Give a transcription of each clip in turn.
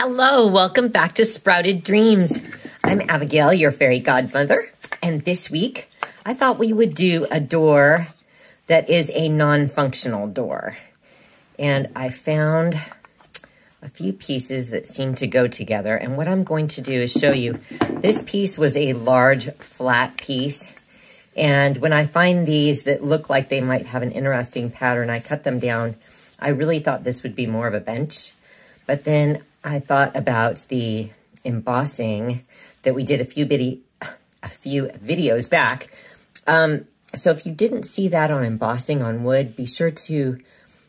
Hello, welcome back to Sprouted Dreams. I'm Abigail, your fairy godmother, and this week I thought we would do a door that is a non-functional door. And I found a few pieces that seem to go together, and what I'm going to do is show you. This piece was a large flat piece, and when I find these that look like they might have an interesting pattern, I cut them down. I really thought this would be more of a bench, but then I thought about the embossing that we did a few videos back. So if you didn't see that on embossing on wood, be sure to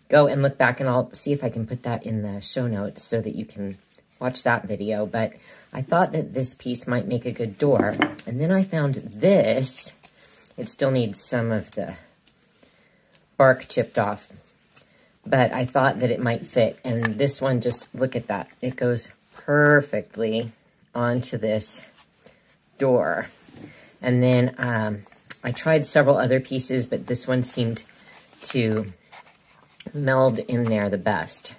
go and look back, and I'll see if I can put that in the show notes so that you can watch that video. But I thought that this piece might make a good door. And then I found this. It still needs some of the bark chipped off, but I thought that it might fit. And this one, just look at that. It goes perfectly onto this door. And then I tried several other pieces, but this one seemed to meld in there the best.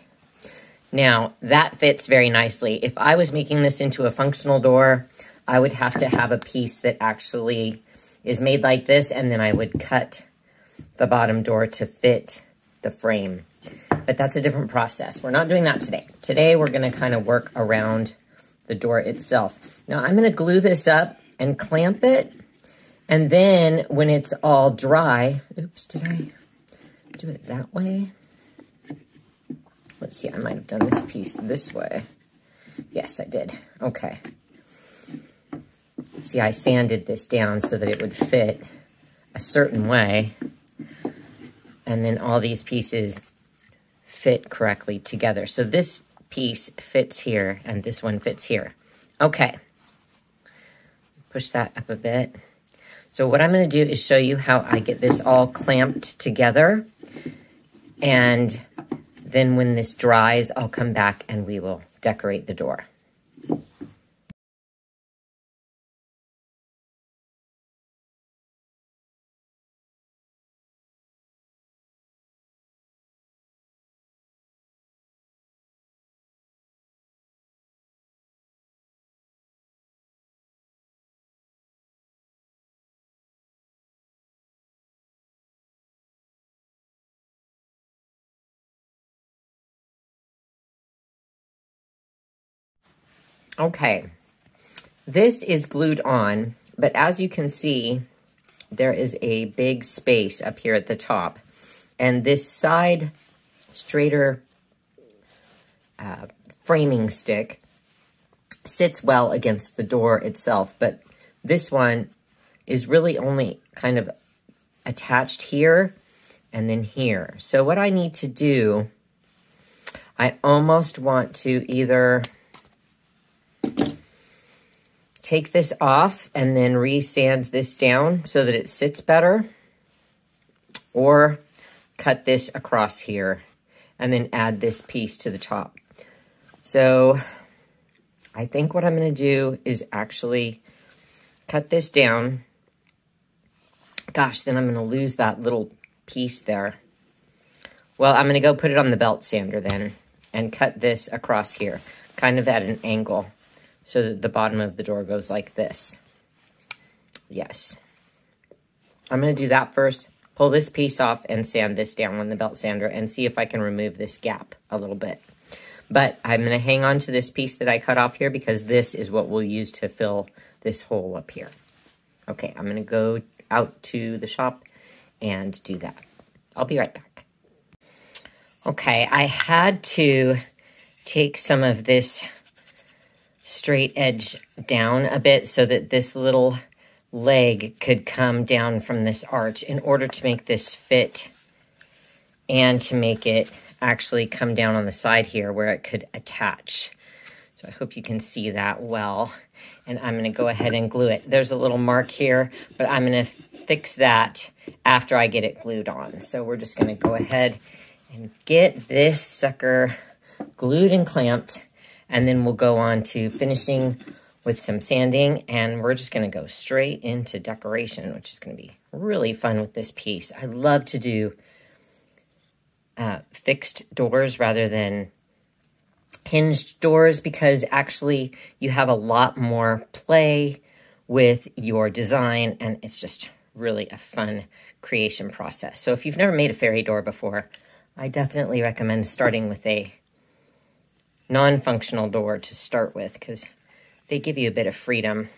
Now, that fits very nicely. If I was making this into a functional door, I would have to have a piece that actually is made like this, and then I would cut the bottom door to fit the frame. But that's a different process. We're not doing that today. Today, we're going to kind of work around the door itself. Now, I'm going to glue this up and clamp it. And then when it's all dry, oops, did I do it that way? Let's see, I might have done this piece this way. Yes, I did. Okay. See, I sanded this down so that it would fit a certain way. And then all these pieces fit correctly together. So this piece fits here, and this one fits here. Okay. Push that up a bit. So what I'm going to do is show you how I get this all clamped together. And then when this dries, I'll come back and we will decorate the door. Okay, this is glued on, but as you can see, there is a big space up here at the top. And this side straighter framing stick sits well against the door itself, but this one is really only kind of attached here and then here. So what I need to do, I almost want to either take this off and then re-sand this down so that it sits better, or cut this across here and then add this piece to the top. So I think what I'm going to do is actually cut this down. Gosh, then I'm going to lose that little piece there. Well, I'm going to go put it on the belt sander then and cut this across here, kind of at an angle, so that the bottom of the door goes like this. Yes. I'm going to do that first, pull this piece off, and sand this down on the belt sander and see if I can remove this gap a little bit. But I'm going to hang on to this piece that I cut off here because this is what we'll use to fill this hole up here. Okay, I'm going to go out to the shop and do that. I'll be right back. Okay, I had to take some of this straight edge down a bit so that this little leg could come down from this arch in order to make this fit and to make it actually come down on the side here where it could attach. So I hope you can see that well. And I'm going to go ahead and glue it. There's a little mark here, but I'm going to fix that after I get it glued on. So we're just going to go ahead and get this sucker glued and clamped. And then we'll go on to finishing with some sanding, and we're just going to go straight into decoration, which is going to be really fun with this piece. I love to do fixed doors rather than hinged doors because actually you have a lot more play with your design, and it's just really a fun creation process. So if you've never made a fairy door before, I definitely recommend starting with a non-functional door to start with, because they give you a bit of freedom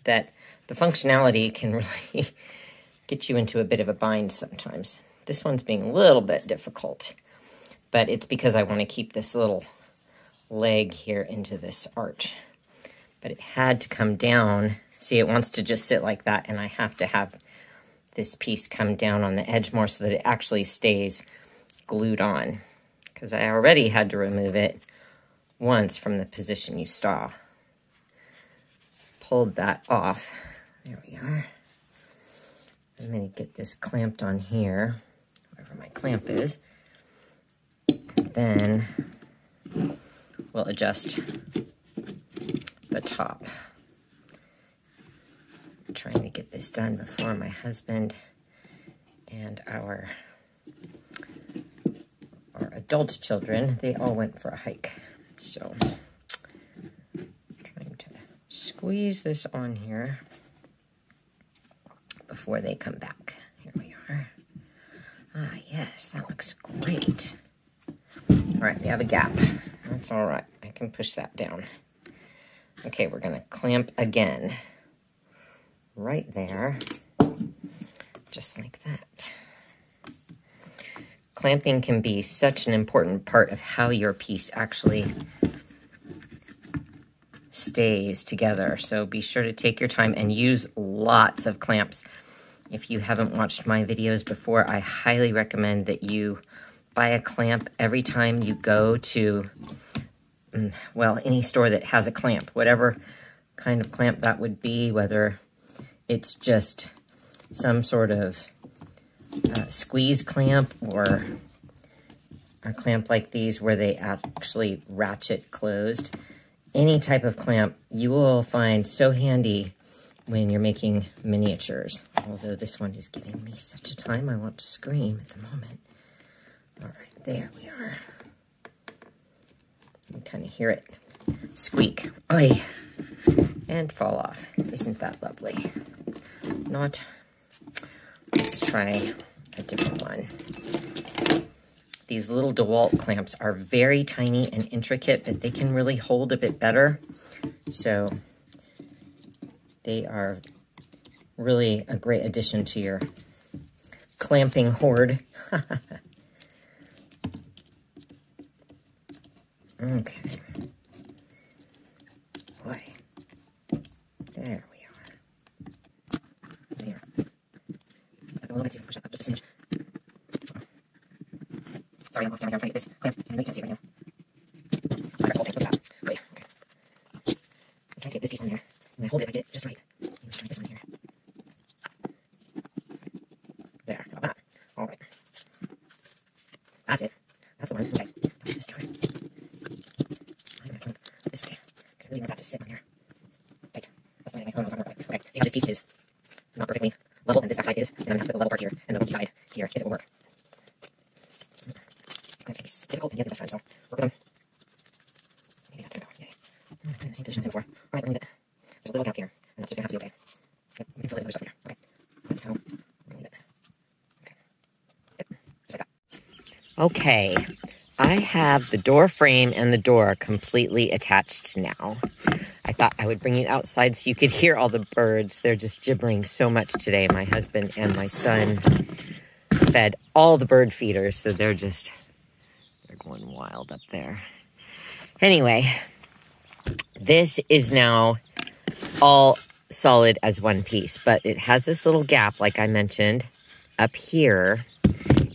that the functionality can really get you into a bit of a bind sometimes. This one's being a little bit difficult, but it's because I want to keep this little leg here into this arch. But it had to come down. See, it wants to just sit like that, and I have to have this piece come down on the edge more so that it actually stays glued on, because I already had to remove it once from the position you saw. Pulled that off. There we are. I'm going to get this clamped on here, wherever my clamp is. Then we'll adjust the top. I'm trying to get this done before my husband and our adult children, they all went for a hike. So trying to squeeze this on here before they come back. Here we are. Ah, yes, that looks great. All right, we have a gap. That's all right. I can push that down. Okay, we're going to clamp again. Right there. Just like that. Clamping can be such an important part of how your piece actually stays together. So be sure to take your time and use lots of clamps. If you haven't watched my videos before, I highly recommend that you buy a clamp every time you go to, well, any store that has a clamp, whatever kind of clamp that would be, whether it's just some sort of squeeze clamp or a clamp like these where they actually ratchet closed. Any type of clamp you will find so handy when you're making miniatures. Although this one is giving me such a time, I want to scream at the moment. All right, there we are. You can kind of hear it squeak. Oi! And fall off. Isn't that lovely? Not. Let's try a different one. These little DeWalt clamps are very tiny and intricate, but they can really hold a bit better. So they are really a great addition to your clamping hoard. Okay. Boy. There we are. There. A little bit too. Push that up just a smidge. Sorry, I'm off camera. I'm trying to get this clamp. I know you can't see it right now. I got the whole thing. Look at that. Wait, okay. I'm trying to get this piece on here. When I hold it, I get it just right. Let's try this one here. There. How about that? All right. That's it. That's the one. Okay. Put this down. I'm going to clamp this way, because I really want that to sit on here. Tight. That's my phone was on right. Okay. See how this piece is not perfectly level, and this backside is, and I'm going to have to put the level part here, and the level side here, if it will work. It's difficult, and yet the best time, so work with them. Maybe that's going to go. Yay. I'm in the same position as before. All right, let me leave it. There's a little gap here, and that's just going to have to be okay. Yep, we can fill it with other stuff here. Okay. So I'm going to leave it. Okay. Yep, just like that. Okay. I have the door frame and the door completely attached now. I thought I would bring it outside so you could hear all the birds. They're just gibbering so much today. My husband and my son fed all the bird feeders, so they're going wild up there. Anyway, this is now all solid as one piece, but it has this little gap, like I mentioned, up here.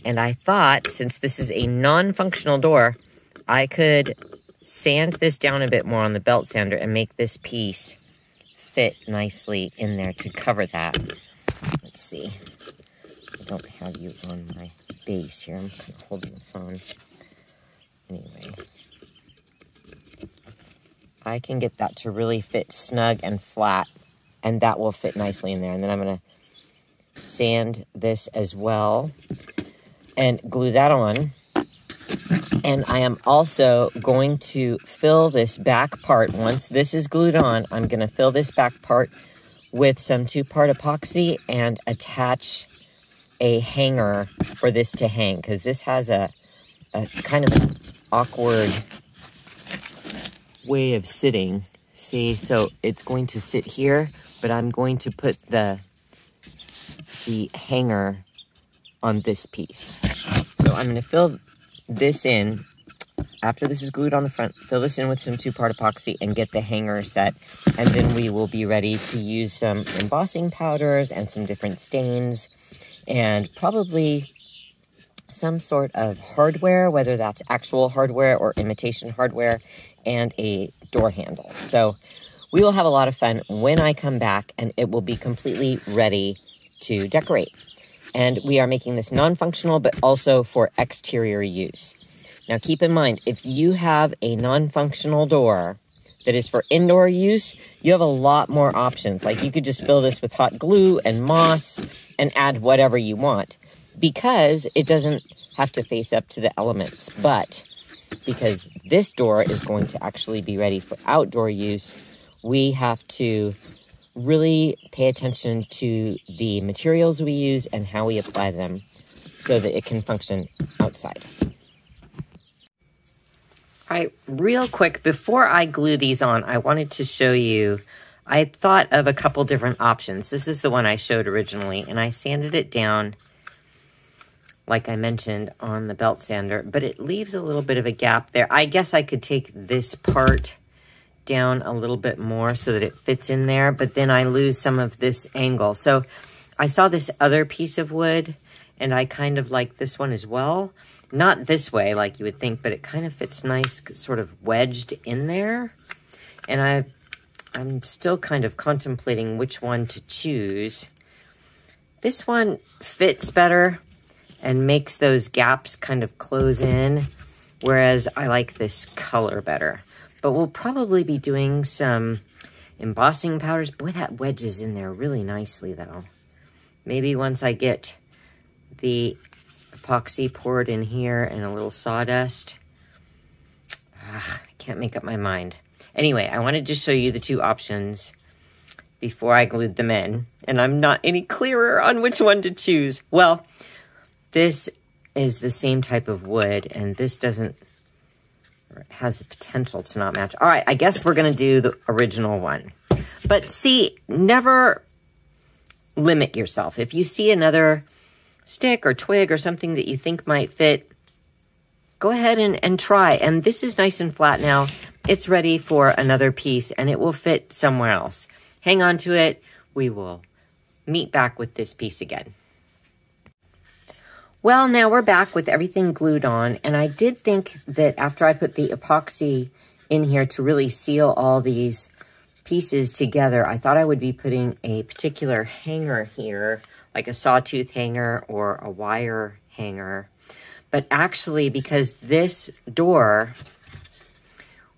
And I thought, since this is a non-functional door, I could sand this down a bit more on the belt sander and make this piece fit nicely in there to cover that. Let's see. I don't have you on my base here. I'm kind of holding the phone. Anyway, I can get that to really fit snug and flat, and that will fit nicely in there. And then I'm going to sand this as well and glue that on. And I am also going to fill this back part. Once this is glued on, I'm going to fill this back part with some 2-part epoxy and attach a hanger for this to hang, because this has a kind of an awkward way of sitting. See, so it's going to sit here, but I'm going to put the hanger on this piece. So I'm going to fill this in. After this is glued on the front, fill this in with some 2-part epoxy and get the hanger set. And then we will be ready to use some embossing powders and some different stains and probably some sort of hardware, whether that's actual hardware or imitation hardware, and a door handle. So we will have a lot of fun when I come back, and it will be completely ready to decorate. And we are making this non-functional, but also for exterior use. Now, keep in mind, if you have a non-functional door that is for indoor use, you have a lot more options. Like, you could just fill this with hot glue and moss and add whatever you want, because it doesn't have to face up to the elements. But because this door is going to actually be ready for outdoor use, we have to really pay attention to the materials we use and how we apply them so that it can function outside. All right, real quick, before I glue these on, I wanted to show you, I thought of a couple different options. This is the one I showed originally, and I sanded it down, like I mentioned, on the belt sander, but it leaves a little bit of a gap there. I guess I could take this part down a little bit more so that it fits in there, but then I lose some of this angle. So I saw this other piece of wood, and I kind of like this one as well. Not this way, like you would think, but it kind of fits nice, sort of wedged in there. And I'm still kind of contemplating which one to choose. This one fits better and makes those gaps kind of close in, whereas I like this color better. But we'll probably be doing some embossing powders. Boy, that wedges in there really nicely, though. Maybe once I get the epoxy poured in here and a little sawdust. I can't make up my mind. Anyway, I wanted to show you the two options before I glued them in, and I'm not any clearer on which one to choose. Well, this is the same type of wood, and this has the potential to not match. All right, I guess we're going to do the original one. But see, never limit yourself. If you see another stick or twig or something that you think might fit, go ahead and try. And this is nice and flat now. It's ready for another piece, and it will fit somewhere else. Hang on to it. We will meet back with this piece again. Well, now we're back with everything glued on, and I did think that after I put the epoxy in here to really seal all these pieces together, I thought I would be putting a particular hanger here, like a sawtooth hanger or a wire hanger. But actually, because this door,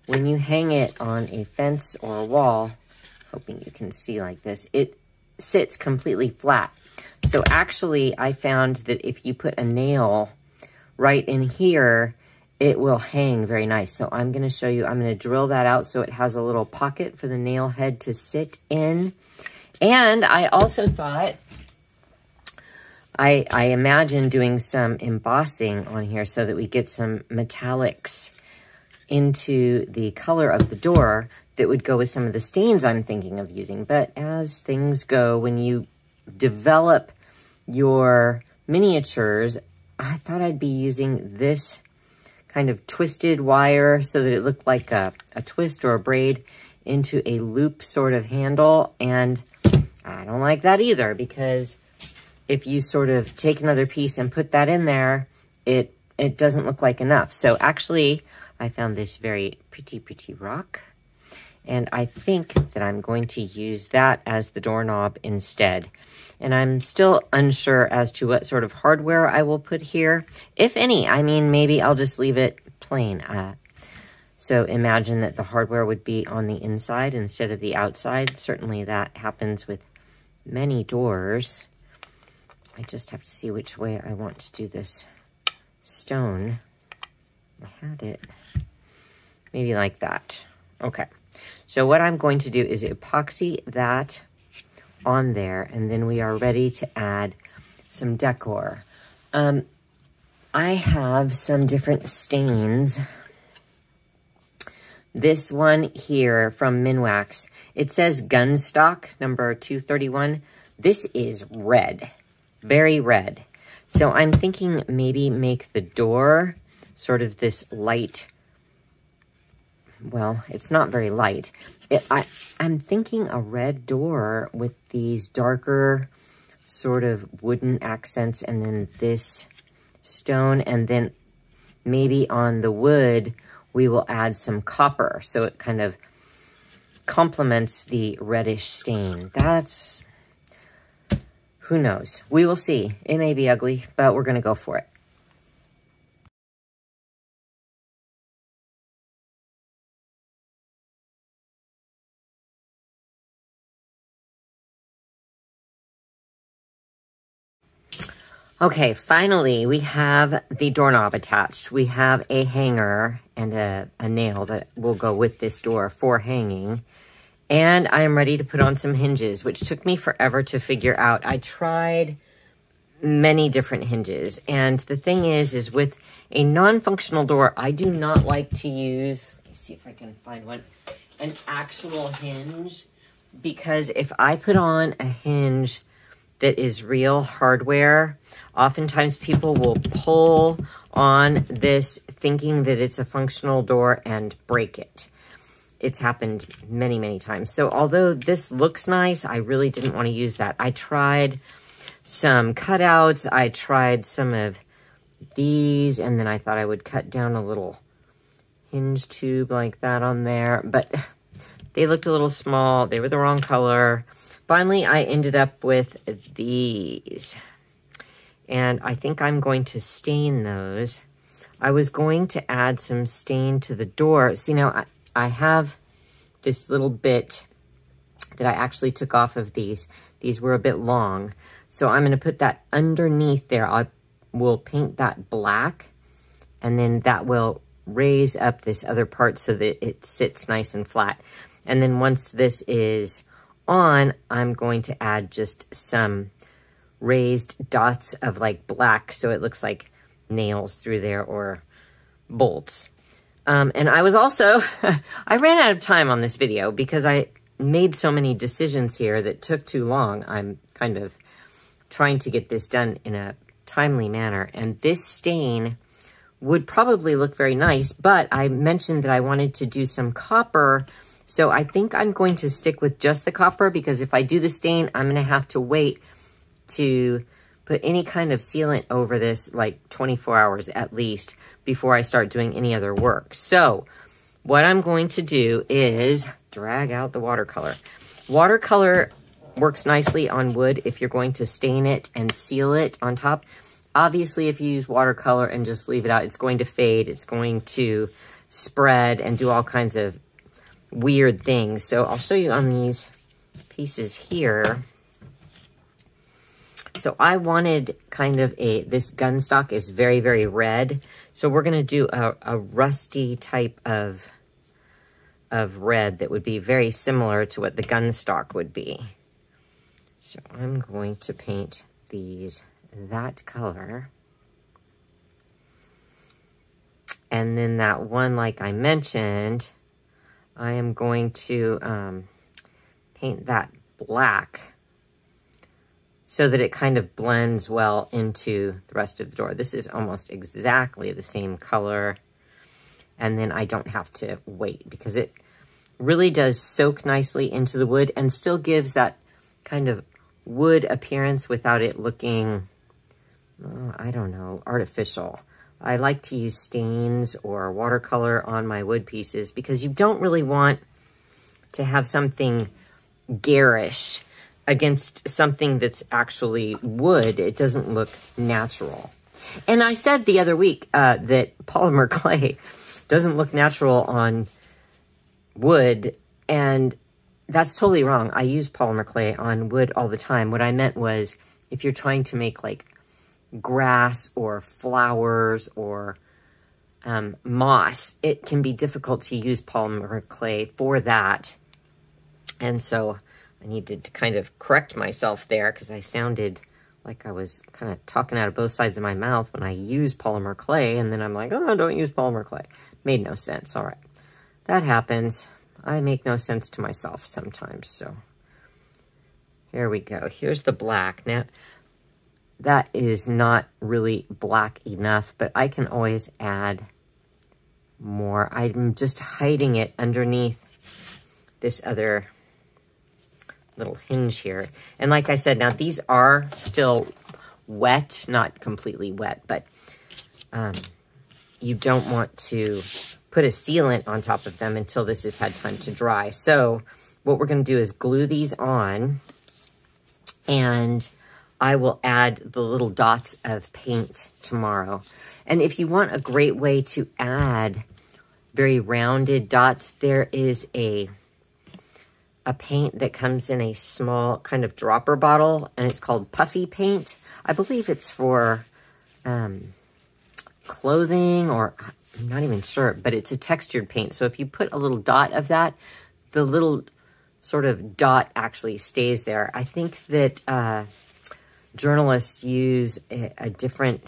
when you hang it on a fence or a wall, hoping you can see like this, it sits completely flat. So actually, I found that if you put a nail right in here, it will hang very nice. So I'm going to show you, I'm going to drill that out so it has a little pocket for the nail head to sit in. And I also thought, I imagine doing some embossing on here so that we get some metallics into the color of the door that would go with some of the stains I'm thinking of using. But as things go, when you develop your miniatures, I thought I'd be using this kind of twisted wire so that it looked like a twist or a braid into a loop sort of handle. And I don't like that either, because if you sort of take another piece and put that in there, it doesn't look like enough. So actually, I found this very pretty rock, and I think that I'm going to use that as the doorknob instead. And I'm still unsure as to what sort of hardware I will put here, if any. I mean, maybe I'll just leave it plain. So imagine that the hardware would be on the inside instead of the outside. Certainly that happens with many doors. I just have to see which way I want to do this stone. I had it maybe like that. Okay. So what I'm going to do is epoxy that on there, and then we are ready to add some decor. I have some different stains. This one here from Minwax, it says Gunstock number 231. This is red, very red. So I'm thinking maybe make the door sort of this light. Well, it's not very light. I'm thinking a red door with these darker sort of wooden accents, and then this stone, and then maybe on the wood we will add some copper so it kind of complements the reddish stain. That's, who knows? We will see. It may be ugly, but we're going to go for it. Okay, finally, we have the doorknob attached. We have a hanger and a nail that will go with this door for hanging. And I am ready to put on some hinges, which took me forever to figure out. I tried many different hinges. And the thing is with a non-functional door, I do not like to use, let me see if I can find one, an actual hinge. Because if I put on a hinge that is real hardware, oftentimes people will pull on this thinking that it's a functional door and break it. It's happened many, many times. So although this looks nice, I really didn't want to use that. I tried some cutouts. I tried some of these, and then I thought I would cut down a little hinge tube like that on there. But they looked a little small. They were the wrong color. Finally, I ended up with these. And I think I'm going to stain those. I was going to add some stain to the door. See, now I have this little bit that I actually took off of these. These were a bit long. So I'm going to put that underneath there. I will paint that black. And then that will raise up this other part so that it sits nice and flat. And then once this is on, I'm going to add just some raised dots of like black so it looks like nails through there or bolts. And I was also, I ran out of time on this video because I made so many decisions here that took too long. I'm kind of trying to get this done in a timely manner. And this stain would probably look very nice, but I mentioned that I wanted to do some copper. So I think I'm going to stick with just the copper, because if I do the stain, I'm going to have to wait to put any kind of sealant over this, like 24 hours at least, before I start doing any other work. So what I'm going to do is drag out the watercolor. Watercolor works nicely on wood if you're going to stain it and seal it on top. Obviously, if you use watercolor and just leave it out, it's going to fade. It's going to spread and do all kinds of weird things. So I'll show you on these pieces here. So I wanted kind of this gunstock is very, very red. So we're going to do a rusty type of red that would be very similar to what the gunstock would be. So I'm going to paint these that color. And then that one, like I mentioned, I am going to paint that black so that it kind of blends well into the rest of the door. This is almost exactly the same color. And then I don't have to wait because it really does soak nicely into the wood and still gives that kind of wood appearance without it looking, I don't know, artificial. I like to use stains or watercolor on my wood pieces because you don't really want to have something garish against something that's actually wood. It doesn't look natural. And I said the other week that polymer clay doesn't look natural on wood, and that's totally wrong. I use polymer clay on wood all the time. What I meant was if you're trying to make like grass or flowers or moss, it can be difficult to use polymer clay for that. And so I needed to kind of correct myself there because I sounded like I was kind of talking out of both sides of my mouth when I use polymer clay. And then I'm like, oh, don't use polymer clay. Made no sense. All right. That happens. I make no sense to myself sometimes. So here we go. Here's the black. Now, that is not really black enough, but I can always add more. I'm just hiding it underneath this other little hinge here. And like I said, now these are still wet, not completely wet, but you don't want to put a sealant on top of them until this has had time to dry. So what we're going to do is glue these on, and I will add the little dots of paint tomorrow. And if you want a great way to add very rounded dots, there is a paint that comes in a small kind of dropper bottle, and it's called puffy paint. I believe it's for clothing, or I'm not even sure, but it's a textured paint. So if you put a little dot of that, the little sort of dot actually stays there. I think that journalists use a different,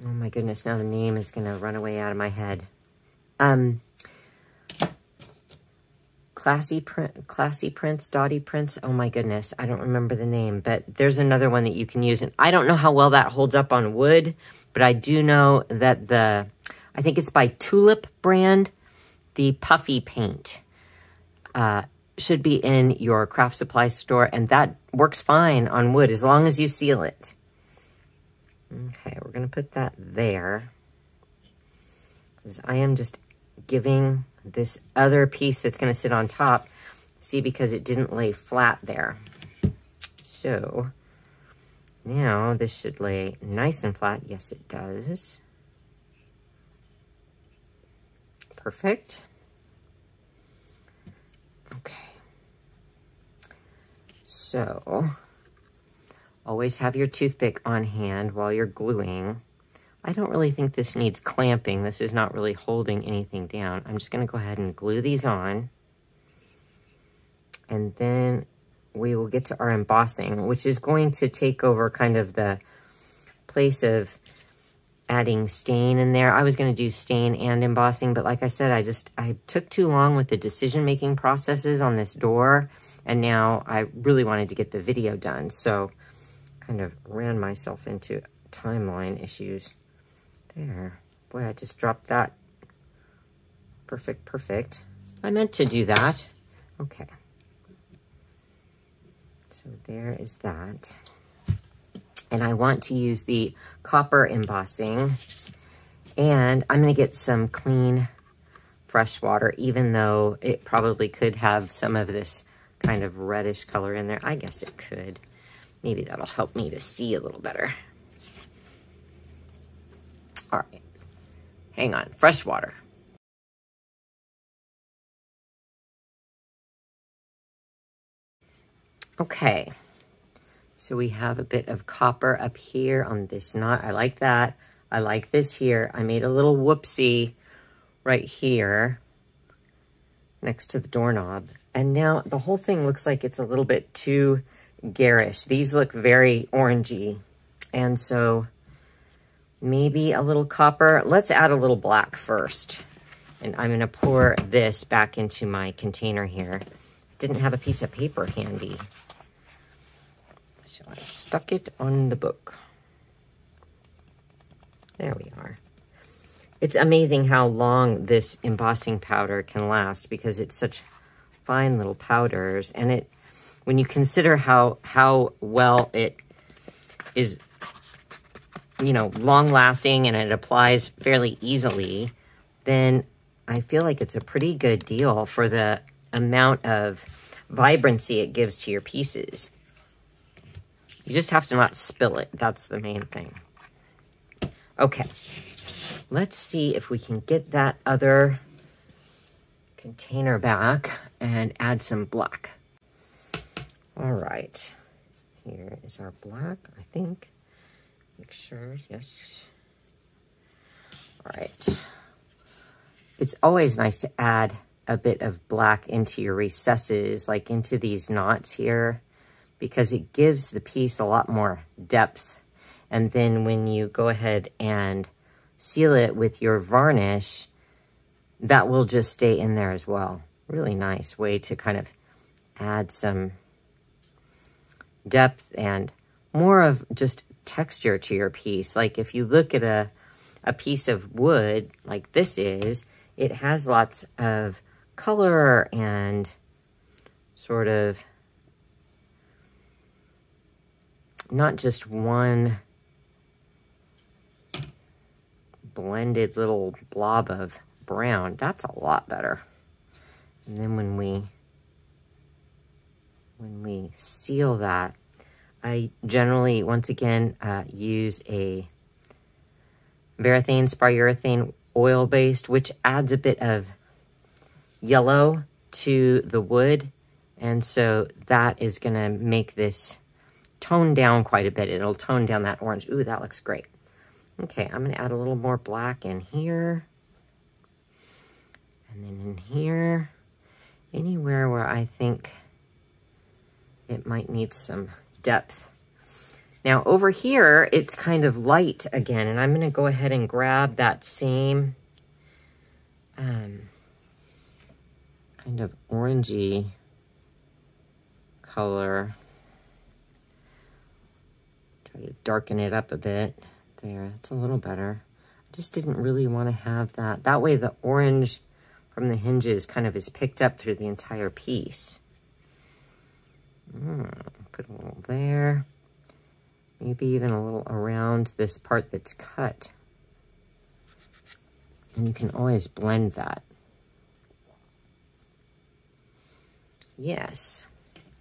oh my goodness, now the name is going to run away out of my head. Classy Prints, Dotty Prints. Oh my goodness, I don't remember the name, but there's another one that you can use. And I don't know how well that holds up on wood, but I do know that I think it's by Tulip brand, the puffy paint should be in your craft supply store, and that works fine on wood as long as you seal it. Okay, we're going to put that there, because I am just giving this other piece that's going to sit on top, see, because it didn't lay flat there. So now this should lay nice and flat. Yes, it does. Perfect. Okay. So always have your toothpick on hand while you're gluing. I don't really think this needs clamping. This is not really holding anything down. I'm just going to go ahead and glue these on. And then we will get to our embossing, which is going to take over kind of the place of adding stain in there. I was going to do stain and embossing, but like I said, I took too long with the decision-making processes on this door, and now I really wanted to get the video done. So kind of ran myself into timeline issues. There. Boy, I just dropped that. Perfect, perfect. I meant to do that. Okay. So there is that. And I want to use the copper embossing. And I'm going to get some clean, fresh water, even though it probably could have some of this kind of reddish color in there. I guess it could. Maybe that'll help me to see a little better. All right, hang on, fresh water. Okay, so we have a bit of copper up here on this knot. I like that. I like this here. I made a little whoopsie right here next to the doorknob. And now the whole thing looks like it's a little bit too garish. These look very orangey. And so maybe a little copper. Let's add a little black first. And I'm going to pour this back into my container here. Didn't have a piece of paper handy, so I stuck it on the book. There we are. It's amazing how long this embossing powder can last, because it's such fine little powders. And it, when you consider how well it is, you know, long lasting, and it applies fairly easily, then I feel like it's a pretty good deal for the amount of vibrancy it gives to your pieces. You just have to not spill it. That's the main thing. Okay, let's see if we can get that other container back and add some black. All right, here is our black, I think. Make sure, yes. All right. It's always nice to add a bit of black into your recesses, like into these knots here, because it gives the piece a lot more depth. And then when you go ahead and seal it with your varnish, that will just stay in there as well. Really nice way to kind of add some depth and more of just texture to your piece. Like if you look at a piece of wood like this is, it has lots of color and sort of not just one blended little blob of brown. That's a lot better. And then when we seal that, I generally, once again, use a varathane, spar-urethane oil-based, which adds a bit of yellow to the wood. And so that is going to make this tone down quite a bit. It'll tone down that orange. Ooh, that looks great. Okay, I'm going to add a little more black in here. And then in here, anywhere where I think it might need some depth. Now over here, it's kind of light again, and I'm going to go ahead and grab that same kind of orangey color. Try to darken it up a bit. There, that's a little better. I just didn't really want to have that. That way the orange from the hinges kind of is picked up through the entire piece. Put a little there. Maybe even a little around this part that's cut. And you can always blend that. Yes.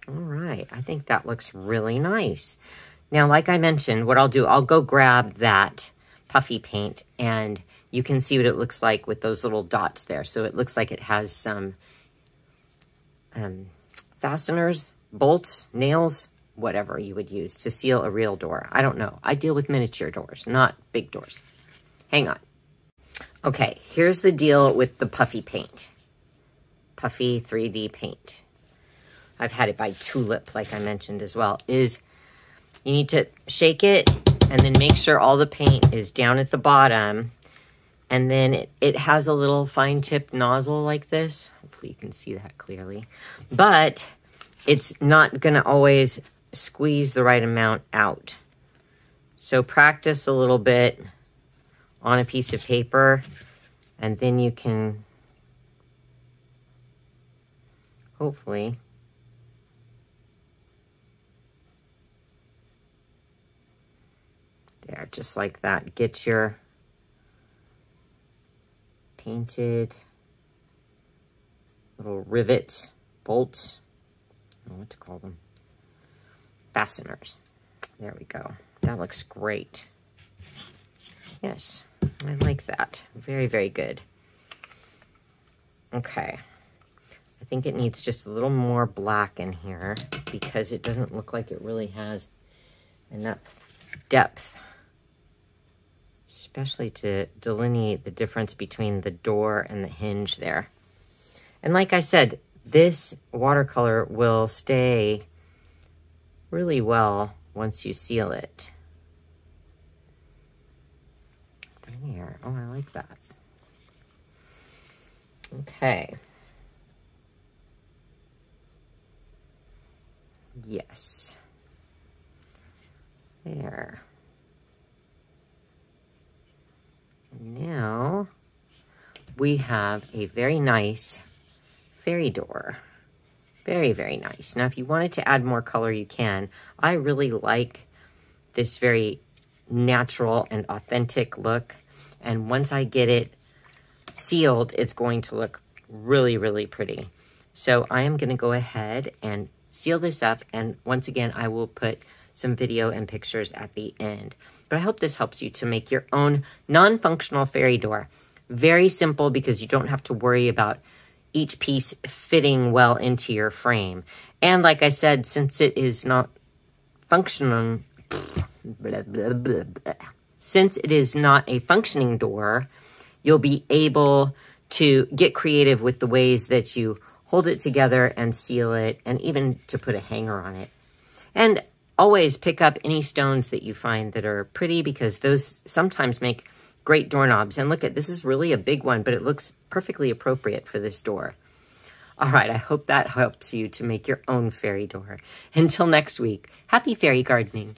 All right. I think that looks really nice. Now, like I mentioned, what I'll do, I'll go grab that puffy paint, and you can see what it looks like with those little dots there. So it looks like it has some fasteners, bolts, nails, whatever you would use to seal a real door. I don't know. I deal with miniature doors, not big doors. Hang on. Okay, here's the deal with the puffy paint. Puffy 3D paint. I've had it by Tulip, like I mentioned as well, is you need to shake it and then make sure all the paint is down at the bottom. And then it has a little fine tip nozzle like this. Hopefully you can see that clearly. But it's not going to always squeeze the right amount out. So practice a little bit on a piece of paper, and then you can hopefully there, just like that, get your painted little rivets, bolts, I don't know what to call them, fasteners. There we go. That looks great. Yes, I like that. Very, very good. Okay. I think it needs just a little more black in here because it doesn't look like it really has enough depth, especially to delineate the difference between the door and the hinge there. And like I said, this watercolor will stay really well once you seal it. There. Oh, I like that. Okay. Yes. There. And now we have a very nice fairy door. Very, very nice. Now, if you wanted to add more color, you can. I really like this very natural and authentic look. And once I get it sealed, it's going to look really, really pretty. So I am going to go ahead and seal this up. And once again, I will put some video and pictures at the end. But I hope this helps you to make your own non-functional fairy door. Very simple because you don't have to worry about each piece fitting well into your frame. And like I said, since it is not functional, since it is not a functioning door, you'll be able to get creative with the ways that you hold it together and seal it, and even to put a hanger on it. And always pick up any stones that you find that are pretty, because those sometimes make great doorknobs. And look at, this is really a big one, but it looks perfectly appropriate for this door. All right, I hope that helps you to make your own fairy door. Until next week, happy fairy gardening.